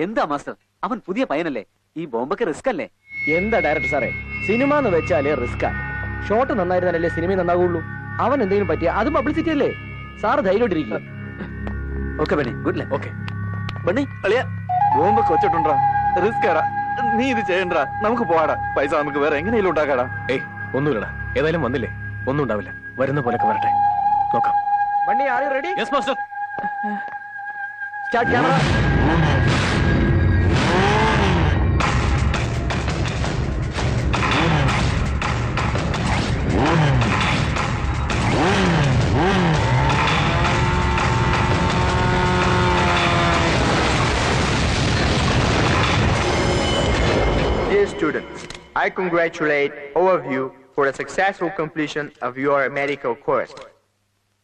എന്താ മാസ്റ്റർ, അവൻ പുതിയ പയ്യനല്ലേ, ഈ ബോംബൊക്കെ റിസ്ക് അല്ലേ? എന്താ ഡയറക്ടർ സാറേ, സിനിമ എന്ന് വെച്ചാല് റിസ്കാ. Shot നന്നായിരുന്നാലല്ലേ cinema നന്നാകുള്ളൂ. അവൻ എന്തെങ്കിലും പറ്റിയ അത് പബ്ലിസിറ്റി അല്ലേ. സാറ് ധൈര്യമായിട്ടിരിക്കുക. Okay Bunny, good luck. Okay Bunny അളിയ, ബോംബൊക്കെ വെച്ചിട്ടുണ്ടാ, റിസ്ക് ആടാ. നീ ഇത് ചെയ്യണ്ടാ, നമുക്ക് പോവാടാ. പൈസ നമുക്ക് വേറെ എങ്ങനെയും ഉണ്ടാക്കാടാ. ഏയ് ഒന്നുമില്ലടാ, ഏതായാലും വന്നില്ലേ, ഒന്നും ഉണ്ടാവില്ല. വരുന്ന പോലൊക്കെ വരട്ടെ, നോക്കാം. Bunny, are you ready? Yes master. Start camera. Dear students, I congratulate all of you for the successful completion of your medical course.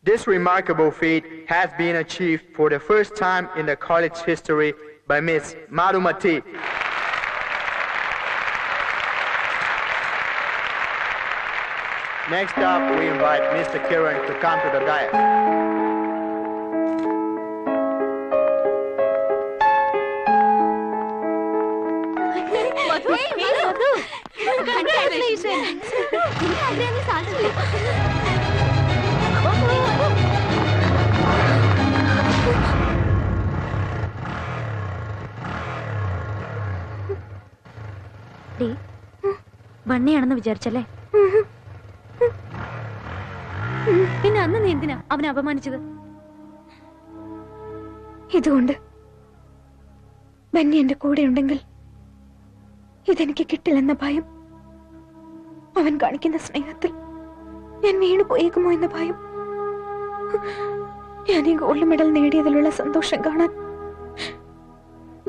This remarkable feat has been achieved for the first time in the college history by Miss Madhumati. Next up, we invite Mr. Kiran to come to the dais. ബണ്ണിയാണെന്ന് വിചാരിച്ചല്ലേ? പിന്നെ അന്ന് നീ എന്തിനാ അവനെ അപമാനിച്ചത്? ഇതുകൊണ്ട് bunny എന്റെ കൂടെ ഉണ്ടെങ്കിൽ ഇതെനിക്ക് കിട്ടില്ലെന്ന ഭയം, അവൻ കാണിക്കുന്ന സ്നേഹത്തിൽ ഞാൻ വീണു പോയേക്കുമോ എന്ന ഭയം, ഞാൻ ഈ ഗോൾഡ് മെഡൽ നേടിയതിലുള്ള സന്തോഷം കാണാൻ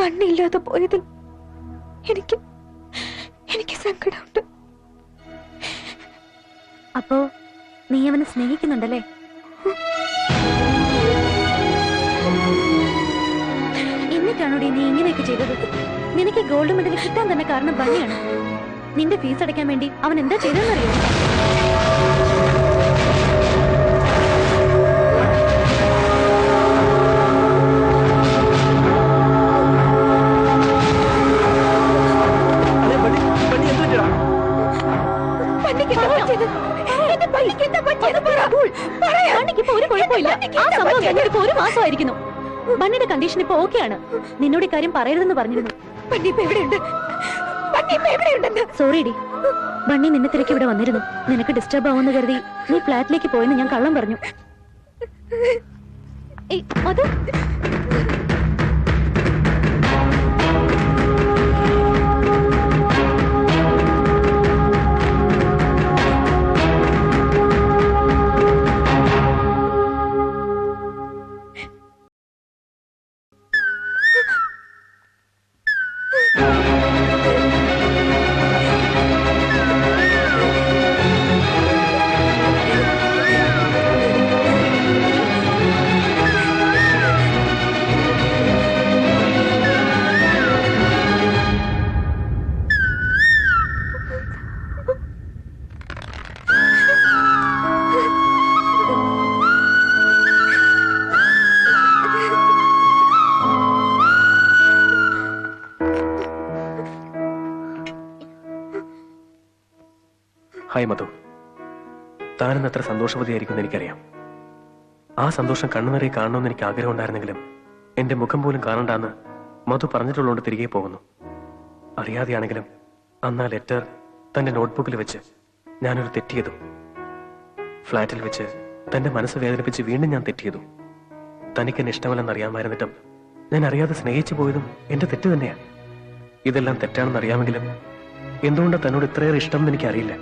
ബണ്ണി ഇല്ലാതെ പോയതിൽ എനിക്ക് സങ്കടമുണ്ട്. അപ്പോ നീ അവനെ സ്നേഹിക്കുന്നുണ്ടല്ലേ? എന്നിട്ടാണോടി നീ ഇങ്ങനെയൊക്കെ ചെയ്തത്? നിനക്ക് ഗോൾഡ് മെഡൽ കിട്ടാൻ തന്നെ കാരണം ബണ്ണിയാണ്. നിന്റെ ഫീസ് അടയ്ക്കാൻ വേണ്ടി അവൻ എന്താ ചെയ്തതെന്നറിയോ? ഒരു കുഴപ്പമില്ല. ആ സംഭവം കഴിഞ്ഞിട്ട് ഒരു മാസമായിരിക്കുന്നു. ബണ്ണിയുടെ കണ്ടീഷൻ ഇപ്പൊ ഓക്കെയാണ്. നിന്നോട് കാര്യം പറയരുതെന്ന് പറഞ്ഞിരുന്നു. സോറി ഡി, ബണ്ണി നിന്നെ തിരക്ക് ഇവിടെ വന്നിരുന്നു. നിനക്ക് ഡിസ്റ്റർബ് ആവുമെന്ന് കരുതി നീ ഫ്ലാറ്റിലേക്ക് പോയെന്ന് ഞാൻ കള്ളം പറഞ്ഞു. അത് ഹായ് മധു, താനെന്ന് എത്ര സന്തോഷവതിയായിരിക്കും എനിക്കറിയാം. ആ സന്തോഷം കണ്ണുനിറയെ കാണണമെന്ന് എനിക്ക് ആഗ്രഹം ഉണ്ടായിരുന്നെങ്കിലും എന്റെ മുഖം പോലും കാണണ്ടെന്ന് മധു പറഞ്ഞിട്ടുള്ളതുകൊണ്ട് തിരികെ പോകുന്നു. അറിയാതെയാണെങ്കിലും അന്ന് ആ ലെറ്റർ തന്റെ നോട്ട്ബുക്കിൽ വെച്ച് ഞാനൊരു തെറ്റിയതു. ഫ്ലാറ്റിൽ വെച്ച് തന്റെ മനസ്സ് വേദനിപ്പിച്ച് വീണ്ടും ഞാൻ തെറ്റിയതു. തനിക്കെന്നെ ഇഷ്ടമല്ലെന്നറിയാമായിരുന്നിട്ടും ഞാൻ അറിയാതെ സ്നേഹിച്ചു പോയതും എന്റെ തെറ്റ് തന്നെയാണ്. ഇതെല്ലാം തെറ്റാണെന്ന് അറിയാമെങ്കിലും എന്തുകൊണ്ടാണ് തന്നോട് ഇത്രയേറെ ഇഷ്ടം എന്ന് എനിക്കറിയില്ല.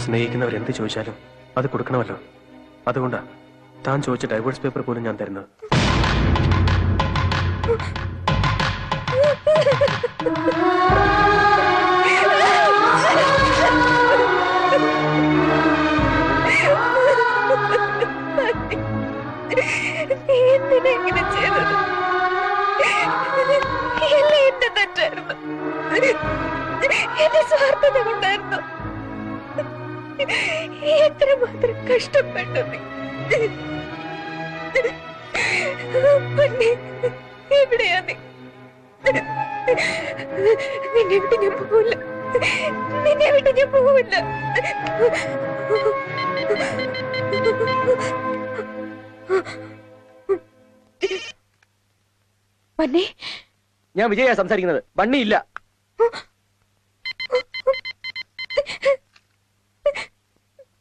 സ്നേഹിക്കുന്നവർ എന്ത് ചോദിച്ചാലും അത് കൊടുക്കണമല്ലോ. അതുകൊണ്ടാണ് താൻ ചോദിച്ച ഡൈവോഴ്സ് പേപ്പർ പോലും ഞാൻ തരുന്നത്. എന്തിനെങ്ങനെ ചെയ്തത്? എന്റെ തെറ്റായിരുന്നു, എന്റെ സ്വാർത്ഥത കൊണ്ടായിരുന്നു. എത്രമാത്രം കഷ്ടപ്പെട്ടു നീ. എവിടെയാ നീ? നിന്നെ വിട്ട് ഞാൻ പോവില്ല. നിന്നെ വിട്ട് ഞാൻ പോവില്ല. ബണ്ണി, ഞാൻ വിജയ സംസാരിക്കുന്നത്. ബണ്ണി ഇല്ല.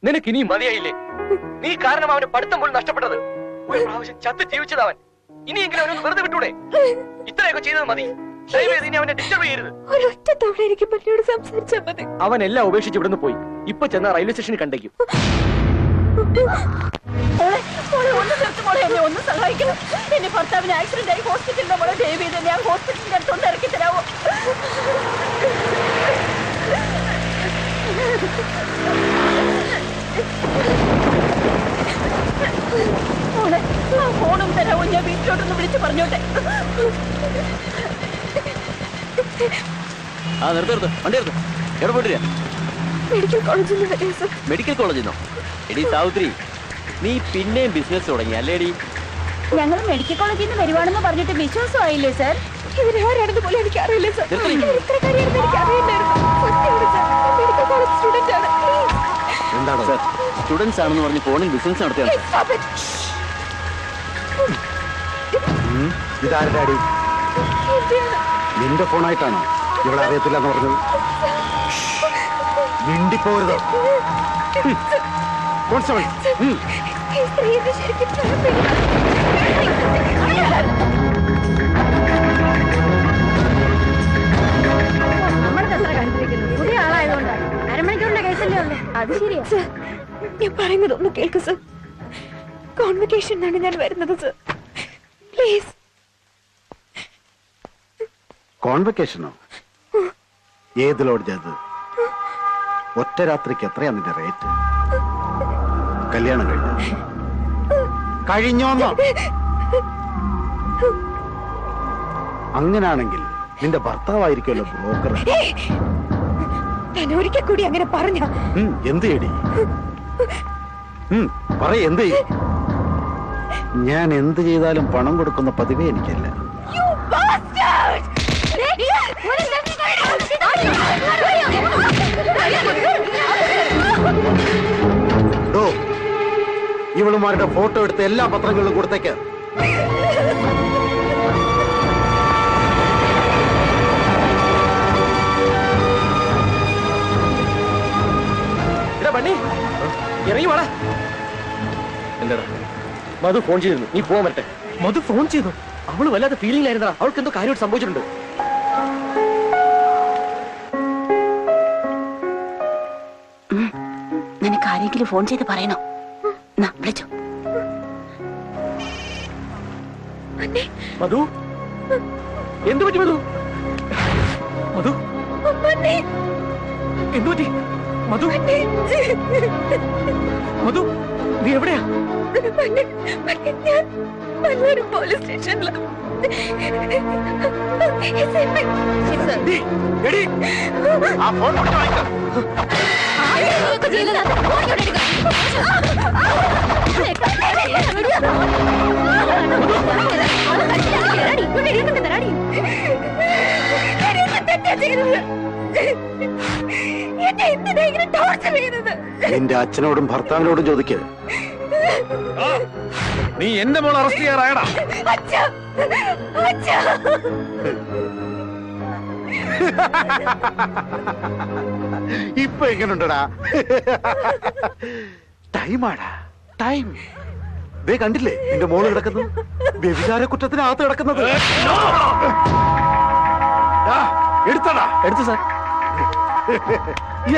നിനക്ക് ഇനിയും മതിയായില്ലേ? നീ കാരണം അവന് പഠിത്തം പോലും നഷ്ടപ്പെട്ടത്. ഒരു പ്രാവശ്യം ചത്ത് ജീവിച്ചതവൻ. ഇനിയെങ്കിലും അവനൊന്ന് വെറുതെ വിട്ടൂടെ? ഇത്രയൊക്കെ ചെയ്തത് മതി. ദയവേത് ഇനി അവനെ ഡിസ്റ്റർബ് ചെയ്യരുത്. ഒരൊറ്റ തവണ എനിക്ക് ബണ്ണിയോട് സംസാരിച്ചാൽ മതി. അവൻ എല്ലാം ഉപേക്ഷിച്ച് ഇവിടുന്ന് പോയി. ഇപ്പൊ ചെന്ന റെയിൽവേ സ്റ്റേഷനിൽ കണ്ടേക്കും. ഒന്ന് സഹായിക്കണം. എന്റെ ഭർത്താവിന് ആക്സിഡന്റ് ആയി ഹോസ്പിറ്റലിന്റെ മോളെ ദയവ് ചെയ്ത് ഞാൻ ഹോസ്പിറ്റലിന്റെ അടുത്തൊന്ന് ഇറക്കി തരാമോ? ഫോണും തരാമോ? ഞാൻ വീട്ടിലോട്ടൊന്ന് വിളിച്ചു പറഞ്ഞോട്ടെ. നിർത്ത് വണ്ടി എടുത്ത് എവിടെ പോയിട്ടില്ല? മെഡിക്കൽ കോളേജിൽ നിന്ന് വരെ സർ. മെഡിക്കൽ കോളേജിൽ നിന്നോ? എടി സാവിത്രി, നീ പിന്നെയും ബിസിനസ് തുടങ്ങി അല്ലേടി? ഞങ്ങൾ മെഡിക്കൽ കോളേജിൽ നിന്ന് വരുവാണെന്ന് പറഞ്ഞിട്ട് വിശ്വാസമായില്ലേ സർ? ഇവരാരാണെന്ന് പോലും എനിക്ക് അറിയില്ല സർ. നിർത്തടി. ഇത്ര കാര്യമാണെന്ന് എനിക്ക് അറിയില്ലായിരുന്നു. സത്യമാണ് സർ. മെഡിക്കൽ കോളേജ് സ്റ്റുഡന്റ് ആണ്. എന്താണ് സർ? സ്റ്റുഡൻസ് ആണെന്ന് പറഞ്ഞ് ഫോണിൽ ബിസിനസ് നടത്തിയാണ്. Please stop it. ഇതാരുടെ അടി? എന്തിനാണ്? നിന്റെ ഫോണായിട്ടാണോ? ഇവിടെ അറിയത്തില്ല എന്ന് പറഞ്ഞത്. മിണ്ടിപ്പോരുത്. കോൺസ്റ്റബിൾ, ഈ സ്ത്രീയെ ശരിക്കും തലപ്പിടിക്കണം. പുതിയ ആളായതുകൊണ്ടാണ്. അരമണിക്കൂറിന്റെ കേസല്ലേ ഉള്ളു. അത് ശരിയാ. സർ, ഞാൻ പറയുന്നത് ഒന്ന് കേൾക്ക് സർ. കോൺവെക്കേഷനാണ് ഞാൻ വരുന്നത് സർ. പ്ലീസ്. കോൺവെക്കേഷനോ? ഏത് ലോഡ്ജ് അത്? ഒറ്റ രാത്രിക്ക് എത്രയാ നിന്റെ റേറ്റ്? കല്യാണം കഴിഞ്ഞോന്നോ? അങ്ങനാണെങ്കിൽ നിന്റെ ഭർത്താവായിരിക്കുമല്ലോ ബ്രോക്കർ. ഞാൻ ഒരിക്കൽ കൂടി അങ്ങനെ പറഞ്ഞ എന്ത് ചെയ്യടി? പറയ എന്ത് ചെയ്യും? ഞാൻ എന്ത് ചെയ്താലും പണം കൊടുക്കുന്ന പതിവേ എനിക്കല്ല. ഇവളുമാരുടെ ഫോട്ടോ എടുത്ത് എല്ലാ പത്രങ്ങളിലും കൊടുത്തേക്ക്. ബണ്ണി ഇറങ്ങി വാടാ. എന്താടാ? മധു ഫോൺ ചെയ്തിരുന്നു. നീ പോവാൻ വരട്ടെ. മധു ഫോൺ ചെയ്തു. അവള് വല്ലാത്ത ഫീലിംഗ് ആയിരുന്നാ. അവൾക്ക് എന്തോ കാര്യമായിട്ട് സംഭവിച്ചിട്ടുണ്ട്. നിനക്ക് ആരെങ്കിലും ഫോൺ ചെയ്ത് പറയണോ? വിളിച്ചോ. മധു, എന്തു പറ്റി മധു? മധു എന്തു പറ്റി? മധു, മധു നീ എവിടെയാ? ഞാൻ മല്ലൂർ പോലീസ് സ്റ്റേഷനിലാണ്. ആ ഫോൺ വാങ്ങിക്കാം. നിന്റെ അച്ഛനോടും ഭർത്താവിനോടും ചോദിക്കുക. നീ എന്റെ മോൾ അറസ്റ്റ് ചെയ്യാറായടാ. ഇപ്പൊ എങ്ങനുണ്ടടാ? ടൈമാടാ, ടൈം. ദേ കണ്ടില്ലേ നിന്റെ മോള് കിടക്കുന്നു, വ്യഭിചാര കുറ്റത്തിനകത്ത് കിടക്കുന്നത്. എടുത്തടാ. എടുത്തു സാർ.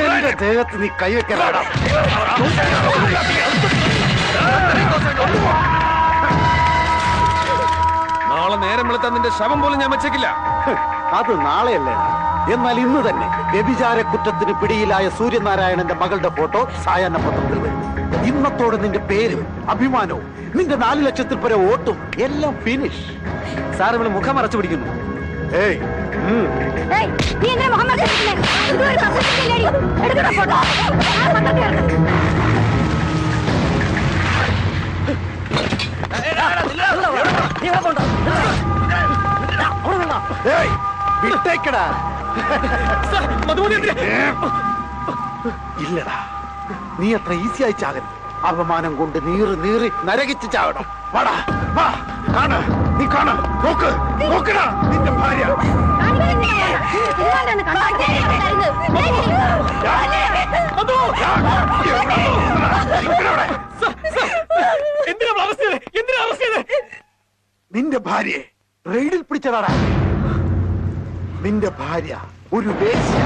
എന്റെ ദേഹത്ത് നീ കൈവെക്കലാടാ. നാളെ നേരം വെളുത്താൻ നിന്റെ ശവം പോലും ഞാൻ വെച്ചേക്കില്ല. അത് നാളെയല്ലേ? എന്നാൽ ഇന്ന് തന്നെ വ്യഭിചാര കുറ്റത്തിന് പിടിയിലായ സൂര്യനാരായണന്റെ മകളുടെ ഫോട്ടോ സായാഹ്ന പത്രത്തിൽ വരും. ഇന്നത്തോടെ നിന്റെ പേരും അഭിമാനവും നിന്റെ 4 ലക്ഷത്തിൽ പരം വോട്ടും എല്ലാം ഫിനിഷ്. സാർ ഇവിടെ മുഖം മറച്ചു പിടിക്കുന്നു. ഏയ് നീ എന്നെ മുഹമ്മദ് വിട്ടേക്കടാ. ഇല്ലടാ, നീ അത്ര ഈസിയായി ചാകരുത്. അപമാനം കൊണ്ട് നീറി നരകിച്ച് ചാകണം. വാടാ, വാ, കാണ്, നീ കാണ്, നോക്ക്, നോക്കടാ നിന്റെ ഭാര്യ. നിന്റെ ഭാര്യയെ റെയ്ഡിൽ പിടിച്ചതാടാ. നിന്റെ ഭാര്യ ഒരു വേശ്യ.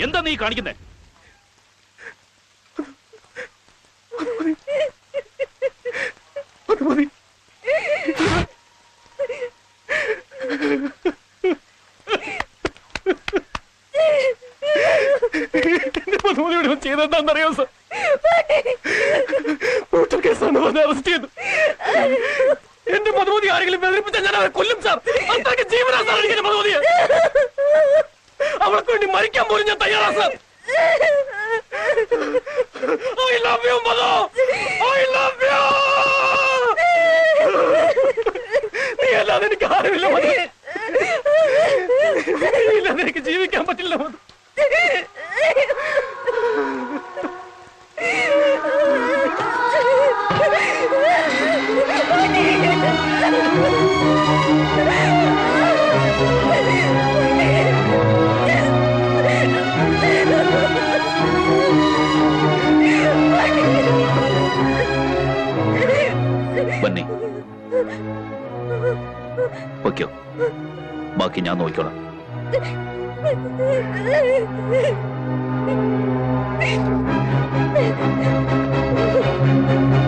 എന്താ നീ കാണിക്കുന്നേ? ചെയ്തെന്താണെന്നറിയോ സാർ? ബ്രൂട്ടൽ കേസാണ് പറഞ്ഞ് അറസ്റ്റ് ചെയ്തു. എന്റെ മധുമതി ആരെങ്കിലും വേദനിപ്പിച്ചാൽ ഞാൻ അവരെ കൊല്ലും സാർ. അത്രയ്ക്ക് ജീവനാ സാർ എനിക്ക് മധുമതിയെ. അവൾക്ക് വേണ്ടി മരിക്കാൻ പോലും ഞാൻ തയ്യാറാ sir. I love you, Madhu. I love you. നീ അല്ലാതെ എനിക്ക് ആരുമില്ല മധു. ഇല്ലാതെ എനിക്ക് ജീവിക്കാൻ പറ്റില്ല മധു. ബന്നി, ഓക്കോ, ബാക്കി ഞാൻ നോക്കിക്കോളാം. Thank you.